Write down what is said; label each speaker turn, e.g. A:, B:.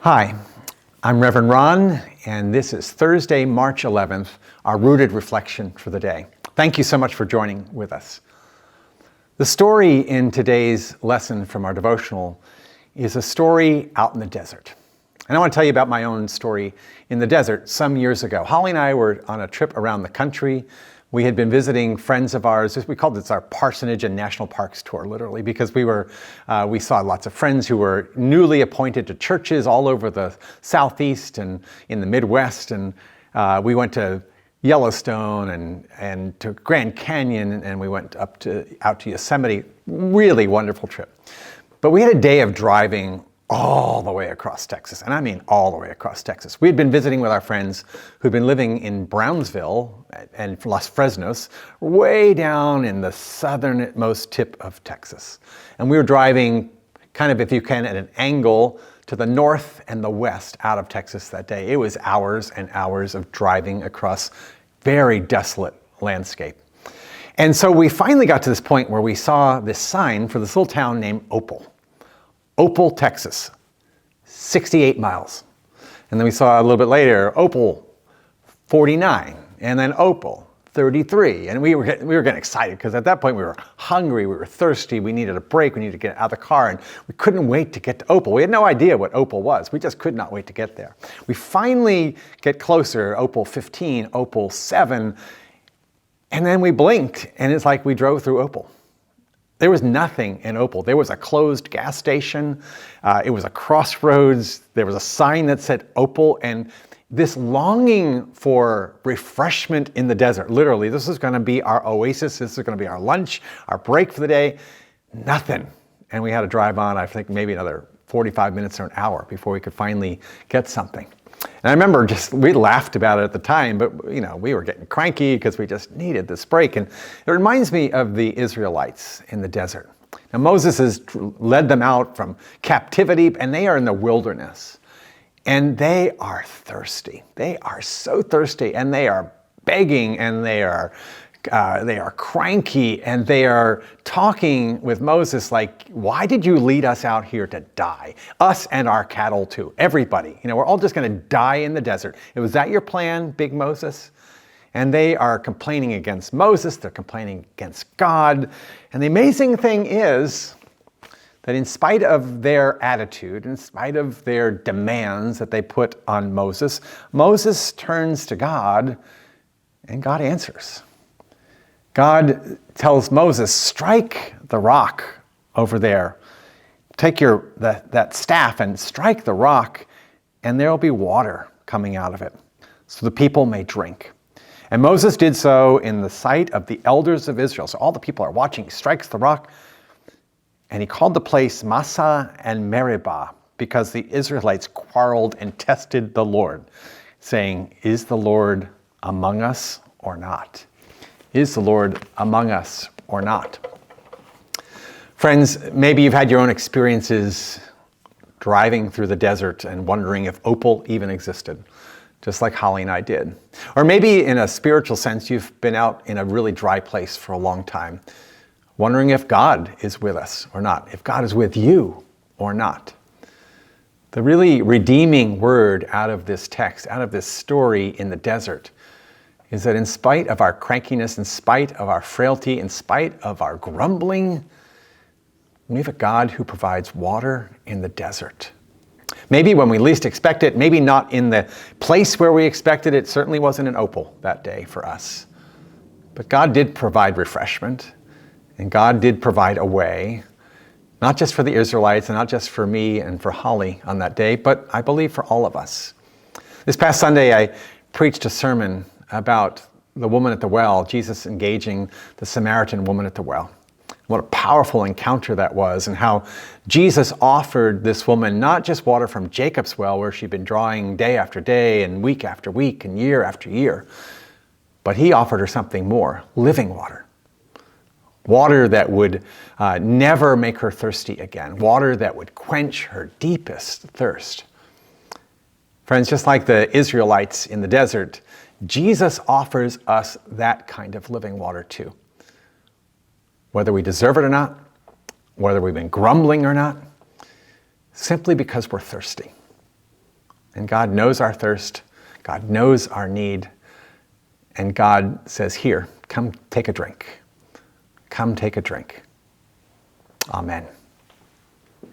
A: Hi, I'm Reverend Ron, and this is Thursday, March 11th, our Rooted Reflection for the day. Thank you so much for joining with us. The story in today's lesson from our devotional is a story out in the desert. And I want to tell you about my own story in the desert some years ago. Holly and I were on a trip around the country. We had been visiting friends of ours. We called this our parsonage and national parks tour, literally, because we saw lots of friends who were newly appointed to churches all over the Southeast and in the Midwest. And we went to Yellowstone and to Grand Canyon, and we went out to Yosemite. Really wonderful trip. But we had a day of driving all the way across Texas, and I mean all the way across Texas. We had been visiting with our friends who'd been living in Brownsville and Los Fresnos, way down in the southernmost tip of Texas. And we were driving kind of, if you can, at an angle to the north and the west out of Texas that day. It was hours and hours of driving across very desolate landscape. And so we finally got to this point where we saw this sign for this little town named Opal. Opal, Texas, 68 miles. And then we saw a little bit later, Opal, 49, and then Opal, 33. And we were getting excited because at that point we were hungry, we were thirsty, we needed a break, we needed to get out of the car, and we couldn't wait to get to Opal. We had no idea what Opal was. We just could not wait to get there. We finally get closer, Opal 15, Opal 7, and then we blinked, and it's like we drove through Opal. There was nothing in Opal. There was a closed gas station. It was a crossroads. There was a sign that said Opal, and this longing for refreshment in the desert. Literally, this is going to be our oasis. This is going to be our lunch, our break for the day. Nothing. And we had to drive on, I think, maybe another 45 minutes or an hour before we could finally get something. And I remember we laughed about it at the time, but we were getting cranky because we just needed this break. And it reminds me of the Israelites in the desert. Now Moses has led them out from captivity, and they are in the wilderness. And they are thirsty. They are so thirsty, and they are begging, and they are cranky, and they are talking with Moses like, why did you lead us out here to die? Us and our cattle too, everybody. We're all just going to die in the desert. Was that your plan, big Moses? And they are complaining against Moses. They're complaining against God. And the amazing thing is that in spite of their attitude, in spite of their demands that they put on Moses, Moses turns to God, and God answers. God tells Moses, strike the rock over there. Take that staff and strike the rock, and there will be water coming out of it, so the people may drink. And Moses did so in the sight of the elders of Israel. So all the people are watching. He strikes the rock, and he called the place Massah and Meribah, because the Israelites quarreled and tested the Lord, saying, is the Lord among us or not? Is the Lord among us or not? Friends, maybe you've had your own experiences driving through the desert and wondering if Opal even existed, just like Holly and I did. Or maybe in a spiritual sense, you've been out in a really dry place for a long time, wondering if God is with us or not, if God is with you or not. The really redeeming word out of this text, out of this story in the desert, is that in spite of our crankiness, in spite of our frailty, in spite of our grumbling, we have a God who provides water in the desert. Maybe when we least expect it, maybe not in the place where we expected it. Certainly wasn't in Opal that day for us. But God did provide refreshment, and God did provide a way, not just for the Israelites and not just for me and for Holly on that day, but I believe for all of us. This past Sunday, I preached a sermon about the woman at the well, Jesus engaging the Samaritan woman at the well. What a powerful encounter that was, and how Jesus offered this woman not just water from Jacob's well, where she'd been drawing day after day and week after week and year after year, but he offered her something more, living water. Water that would never make her thirsty again. Water that would quench her deepest thirst. Friends, just like the Israelites in the desert, Jesus offers us that kind of living water too. Whether we deserve it or not, whether we've been grumbling or not, simply because we're thirsty. And God knows our thirst. God knows our need. And God says, here, come take a drink. Come take a drink. Amen.